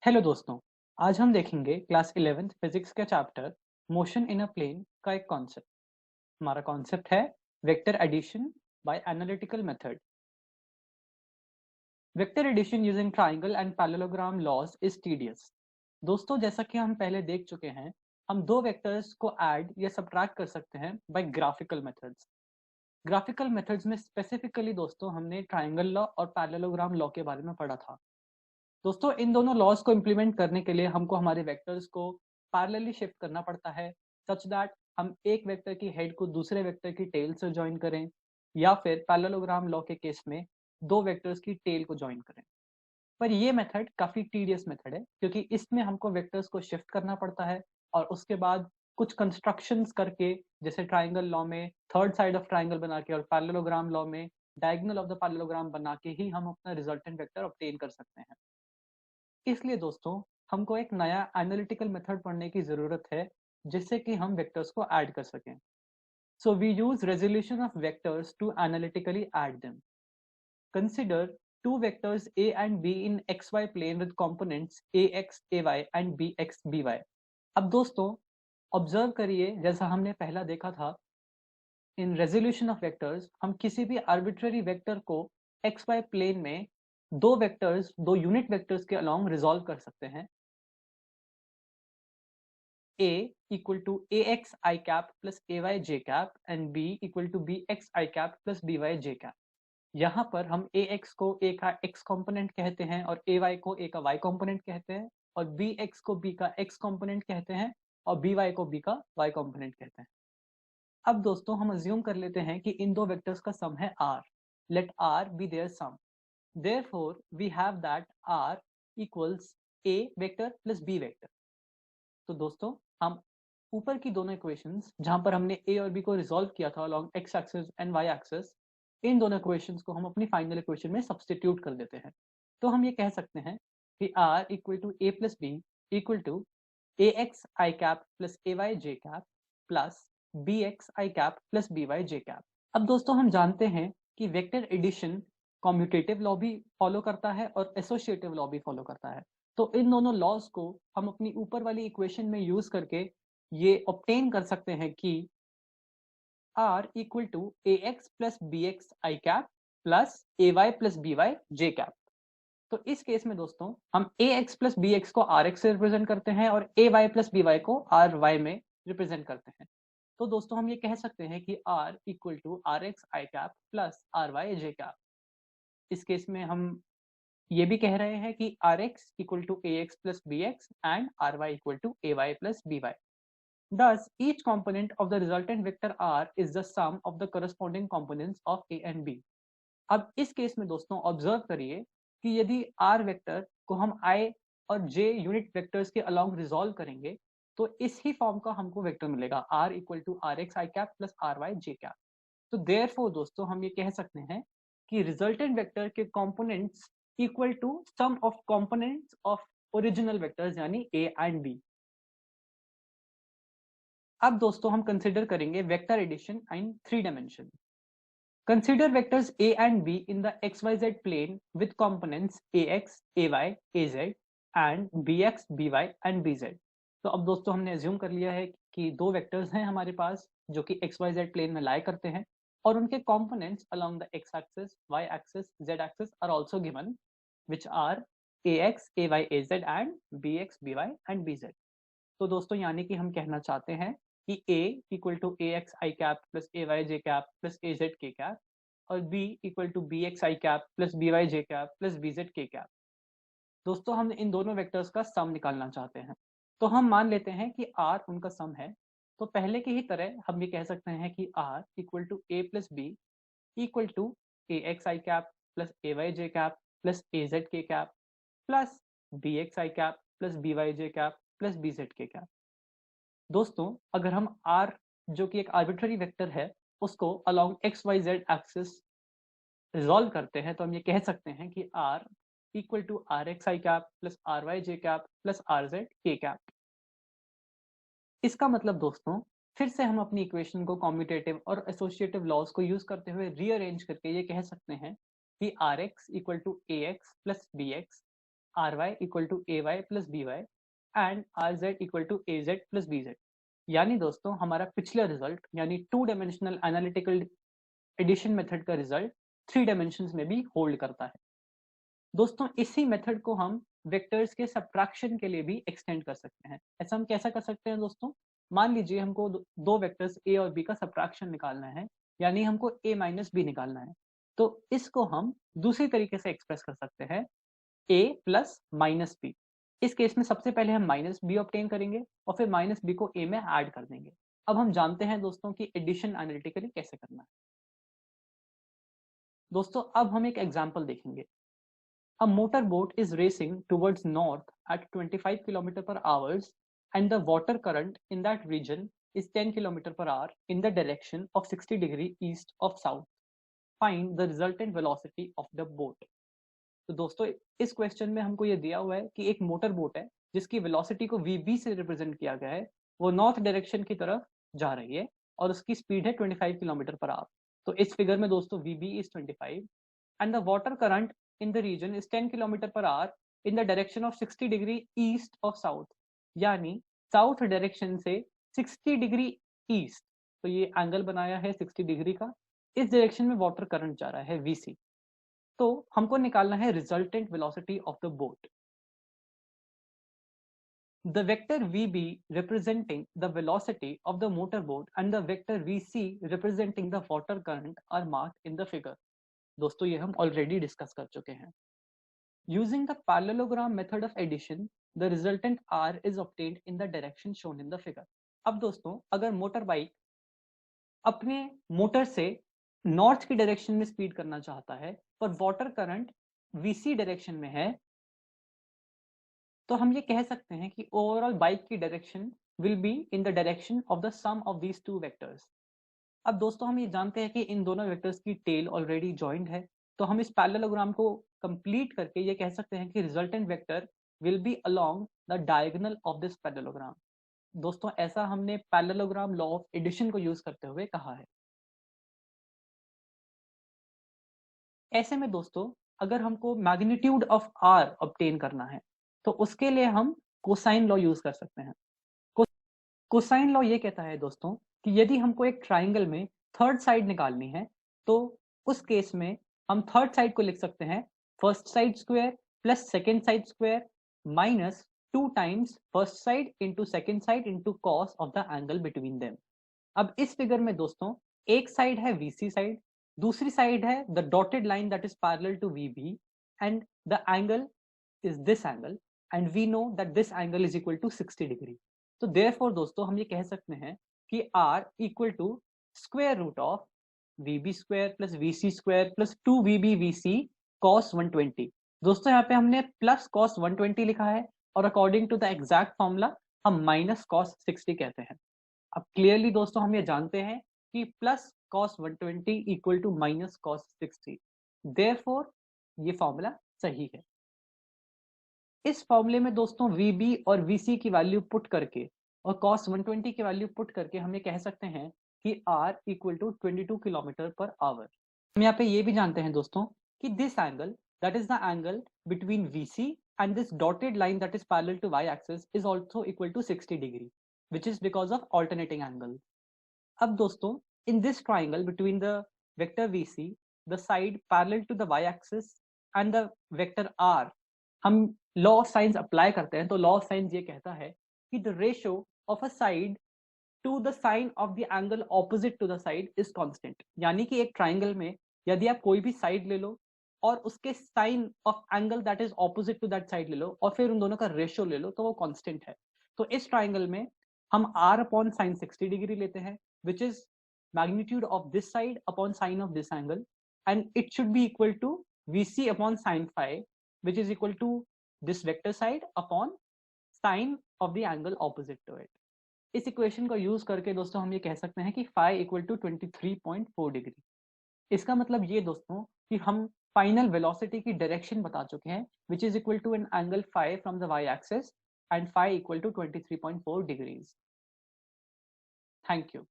Hello दोस्तों। आज हम देखेंगे क्लास 11th फिजिक्स का chapter motion in a plane का एक कॉन्सेप्ट। हमारा कॉन्सेप्ट है vector addition by analytical method. Vector addition using triangle and parallelogram laws is tedious. दोस्तों, जैसा कि हम पहले देख चुके हैं, हम दो वेक्टर्स को ऐड या सब्ट्रैक्ट कर सकते हैं by graphical methods. Graphical methods में स्पेसिफिकली दोस्तों हमने ट्राइंगल लॉ और पैरेललोग्राम लॉ के बारे में पढ़ा था। दोस्तों, इन दोनों लॉज को इम्प्लीमेंट करने के लिए हमको हमारे वेक्टर्स को पैरेलली शिफ्ट करना पड़ता है, सच दैट हम एक वेक्टर की हेड को दूसरे वेक्टर की टेल से ज्वाइन करें, या फिर पैरेललोग्राम लॉ के केस में दो वेक्टर्स की टेल को ज्वाइन करें। पर ये मेथड काफी टीडियस मेथड है, क्योंकि इसमें हमको वेक्टर्स को शिफ्ट करना पड़ता है और उसके बाद कुछ कंस्ट्रक्शंस करके, जैसे ट्राइंगल लॉ में थर्ड साइड ऑफ ट्राइंगल बना के और पैरेललोग्राम लॉ में डायगोनल ऑफ द पैरेललोग्राम बना के ही हम अपना रिजल्टेंट वेक्टर ऑब्टेन कर सकते हैं। इसलिए दोस्तों, हमको एक नया एनालिटिकल मेथड पढ़ने की जरूरत है, जिससे कि हम वेक्टर्स को ऐड कर सकें। So we use resolution of vectors to analytically add them. Consider two vectors a and b in xy plane with components ax, ay and bx, by। अब दोस्तों, ऑब्जर्व करिए, जैसा हमने पहला देखा था, इन रेजोल्यूशन ऑफ वेक्टर्स हम किसी भी आर्बिट्ररी वेक्टर को एक्स वाई प्लेन में दो यूनिट वेक्टर्स के अलोंग रिजॉल्व कर सकते हैं। a equal to ax I cap plus ay j cap and b equal to bx I cap plus by j cap। यहाँ पर हम ax को a का x कंपोनेंट कहते हैं और ay को a का y कंपोनेंट कहते हैं, और bx को b का x कंपोनेंट कहते हैं और by को b का y कंपोनेंट कहते हैं। अब दोस्तों, हम अज्यूम कर लेते हैं कि इन दो वेक्टर्स का सम है r। Let r be their sum। therefore we have that r equals a vector plus b vector. तो दोस्तों, हम ऊपर की दोनों इक्वेशंस जहां पर हमने a और b को रिजॉल्व किया था along x axis and y axis, इन दोनों इक्वेशंस को हम अपनी फाइनल इक्वेशन में सब्स्टिट्यूट कर देते हैं। तो हम ये कह सकते हैं कि r equal to a plus B equal to A X I cap plus A Y J cap plus B X I cap plus B Y J cap. अब दोस्तों, हम जानते हैं कि वेक्टर एडिशन कॉम्यूटेटिव लॉ भी follow करता है और एसोसिएटिव लॉ भी फॉलो करता है। तो इन दोनों लॉज को हम अपनी ऊपर वाली इक्वेशन में यूज करके ये ऑब्टेन कर सकते हैं कि r equal to A X plus B X I cap plus A Y plus B Y J cap. तो इस केस में दोस्तों, हम A X plus B X को आर एक्स से रिप्रेजेंट करते हैं और A Y plus B Y को आर वाई में रिप्रेजेंट करते हैं। तो दोस्तों, हम ये कह सकते हैं कि r equal to R X I cap plus R Y J cap. इस केस में हम ये भी कह रहे हैं कि R X equal to A X plus B X and R Y equal to A Y plus B Y. Thus, each component of the resultant vector r is the sum of the corresponding components of a and b। अब इस case में दोस्तों, observe करिए कि यदि r vector को हम i और j यूनिट वेक्टर्स के अलोंग रिजॉल्व करेंगे, तो इस ही फॉर्म का हमको वेक्टर मिलेगा, r equal to R X I cap plus R Y J cap. तो देयरफॉर दोस्तों, हम ये कह सकते हैं कि रिजल्टेंट वेक्टर के components equal to sum of components of original vectors, यानी a एंड b। अब दोस्तों, हम कंसिडर करेंगे vector addition in three dimension. Consider vectors a and b in the xyz plane with components ax, ay, az and bx, by and bz। तो अब दोस्तों, हमने assume कर लिया है कि दो वेक्टर्स हैं हमारे पास जो कि xyz प्लेन में लाई करते हैं, और उनके components along the x axis, y axis, z axis are also given, which are ax, ay, az and bx, by and bz। तो दोस्तों, यानी कि हम कहना चाहते हैं कि a equal to A X I cap plus A Y J cap plus A Z K cap और b equal to B X I cap plus B Y J cap plus B Z K cap. दोस्तों, हम इन दोनों vectors का सम निकालना चाहते हैं, तो हम मान लेते हैं कि r उनका सम है। तो पहले की ही तरह हम ये कह सकते हैं कि r equal to A plus B equal to A X I cap plus A Y J cap plus A Z K cap plus B X I cap plus B Y J cap plus B Z K cap. दोस्तों, अगर हम r जो कि एक arbitrary vector है उसको along X Y Z axis resolve करते हैं, तो हम ये कह सकते हैं कि r equal to R X I cap plus R Y J cap plus R Z K cap. इसका मतलब दोस्तों, फिर से हम अपनी इक्वेशन को कॉम्यूटेटिव और एसोसिएटिव लॉज को यूज करते हुए रीअरेंज करके ये कह सकते हैं कि R X equal to A X plus B X ry equal to ay plus by and rz equal to az plus bz। यानी दोस्तों हमारा पिछला रिजल्ट यानी 2 डायमेंशनल एनालिटिकल एडिशन मेथड का रिजल्ट 3 डायमेंशंस में भी होल्ड करता है। दोस्तों इसी मेथड को हम वेक्टर्स के सब्ट्रैक्शन के लिए भी एक्सटेंड कर सकते हैं। ऐसा हम कैसा कर सकते हैं दोस्तों? मान लीजिए हमको दो वेक्टर्स a और b का सब्ट्रैक्शन निकालना है, यानी हमको a माइनस बी निकालना है। तो इसको हम दूसरी तरीके से एक्सप्रेस कर सकते हैं, a प्लस माइनस बी। इस केस में सबसे पहले हम माइनस बी ऑब्टेन करेंगे और फिर माइनस बी को a में ऐड कर देंगे। अब हम जानते हैं दोस्तों कि एडिशन एनालिटिकली कैसे करना है। दोस्तों अब हम एक एग्जाम्पल देखेंगे। A motorboat is racing towards north at 25 km per hour and the water current in that region is 10 km per hour in the direction of 60 degree east of south. Find the resultant velocity of the boat. तो दोस्तों इस question में हमको ये दिया हुआ है कि एक मोटर बोट है जिसकी वेलोसिटी को vb से रिप्रेजेंट किया गया है, वो नॉर्थ डायरेक्शन की तरफ जा रही है और उसकी स्पीड है 25 किलोमीटर पर आवर। तो इस फिगर में दोस्तों vb is 25 and the water current in the region is 10 km per hour in the direction of 60 degree east of south। यानी साउथ डायरेक्शन से 60 डिग्री ईस्ट, तो ये एंगल बनाया है 60 डिग्री का, इस डायरेक्शन में वाटर करंट जा रहा है vc। तो हमको निकालना है resultant velocity of the boat. The vector vb representing the velocity of the motorboat and the vector vc representing the water current are marked in the figure। दोस्तों ये हम ऑलरेडी डिस्कस कर चुके हैं। Using the parallelogram method of addition, the resultant r is obtained in the direction shown in the figure। अब दोस्तों अगर motor bike अपने मोटर से नॉर्थ की डायरेक्शन में स्पीड करना चाहता है पर वाटर करंट वीसी डायरेक्शन में है, तो हम ये कह सकते हैं कि ओवरऑल बाइक की direction will be in the direction of the sum of these two vectors. अब दोस्तों हम ये जानते हैं कि इन दोनों वेक्टर्स की टेल ऑलरेडी जॉइंड है, तो हम इस पैरेललोग्राम को कंप्लीट करके ये कह सकते हैं कि resultant vector will be along the diagonal of this parallelogram. दोस्तों ऐसा हमने पैरेललोग्राम लॉ ऑफ एडिशन को यूज करते हुए कहा है। ऐसे में दोस्तों अगर हमको मैग्नीट्यूड ऑफ आर ऑब्टेन करना है तो उसके लिए हम कोसाइन लॉ यूज कर सकते हैं। कोसाइन लॉ ये कहता है दोस्तों कि यदि हमको एक ट्राइंगल में थर्ड साइड निकालनी है तो उस केस में हम थर्ड साइड को लिख सकते हैं first side square plus second side square minus 2 times first side into second side into cos of the angle between them. अब इस फिगर में दोस्तों एक साइड है VC साइड, दूसरी साइड है the dotted line that is parallel to VB and the angle is this angle and we know that this angle is equal to 60 degree। तो therefore दोस्तों हम ये कह सकते हैं कि R equal to square root of VB square plus VC square plus 2VB VC cos 120। दोस्तों यहाँ पे हमने plus cos 120 लिखा है और according to the exact formula हम minus cos 60 कहते हैं। अब क्लियरली दोस्तों हम ये जानते हैं कि plus cos 120 equal to minus cos 60, therefore ये फॉर्मूला सही है। इस फॉर्मूले में दोस्तों VB और VC की वैल्यू पुट करके और cos 120 की वैल्यू पुट करके हम ये कह सकते हैं कि R equal to 22 kilometre per hour. हम यहाँ पे ये भी जानते हैं दोस्तों कि this angle that is the angle between VC and this dotted line that is parallel to y axis is also equal to 60 degree which is because of alternating angle. अब दोस्तों in this triangle between the vector VC the side parallel to the y axis and the vector R, हम law of science apply करते हैं तो law of science ये कहता है कि the ratio of a side to the sine of the angle opposite to the side is constant. यानी कि एक ट्राइंगल में यदि आप कोई भी साइड ले लो और उसके sine of angle that is opposite to that side ले लो और फिर उन दोनों का रेशियो ले लो तो वो कांस्टेंट है। तो इस ट्राइंगल में हम r अपॉन साइन 60 डिग्री लेते हैं which is magnitude of this side upon sine of this angle and it should be equal to VC upon sine phi which is equal to this vector side upon sine of the angle opposite to it। इस equation को use करके दोस्तों हम ये कह सकते हैं कि phi equal to 23.4 डिग्री। इसका मतलब ये दोस्तों कि हम फाइनल वेलोसिटी की डायरेक्शन बता चुके हैं which is equal to an angle phi from the y axis and phi equal to 23.4 degrees। Thank you।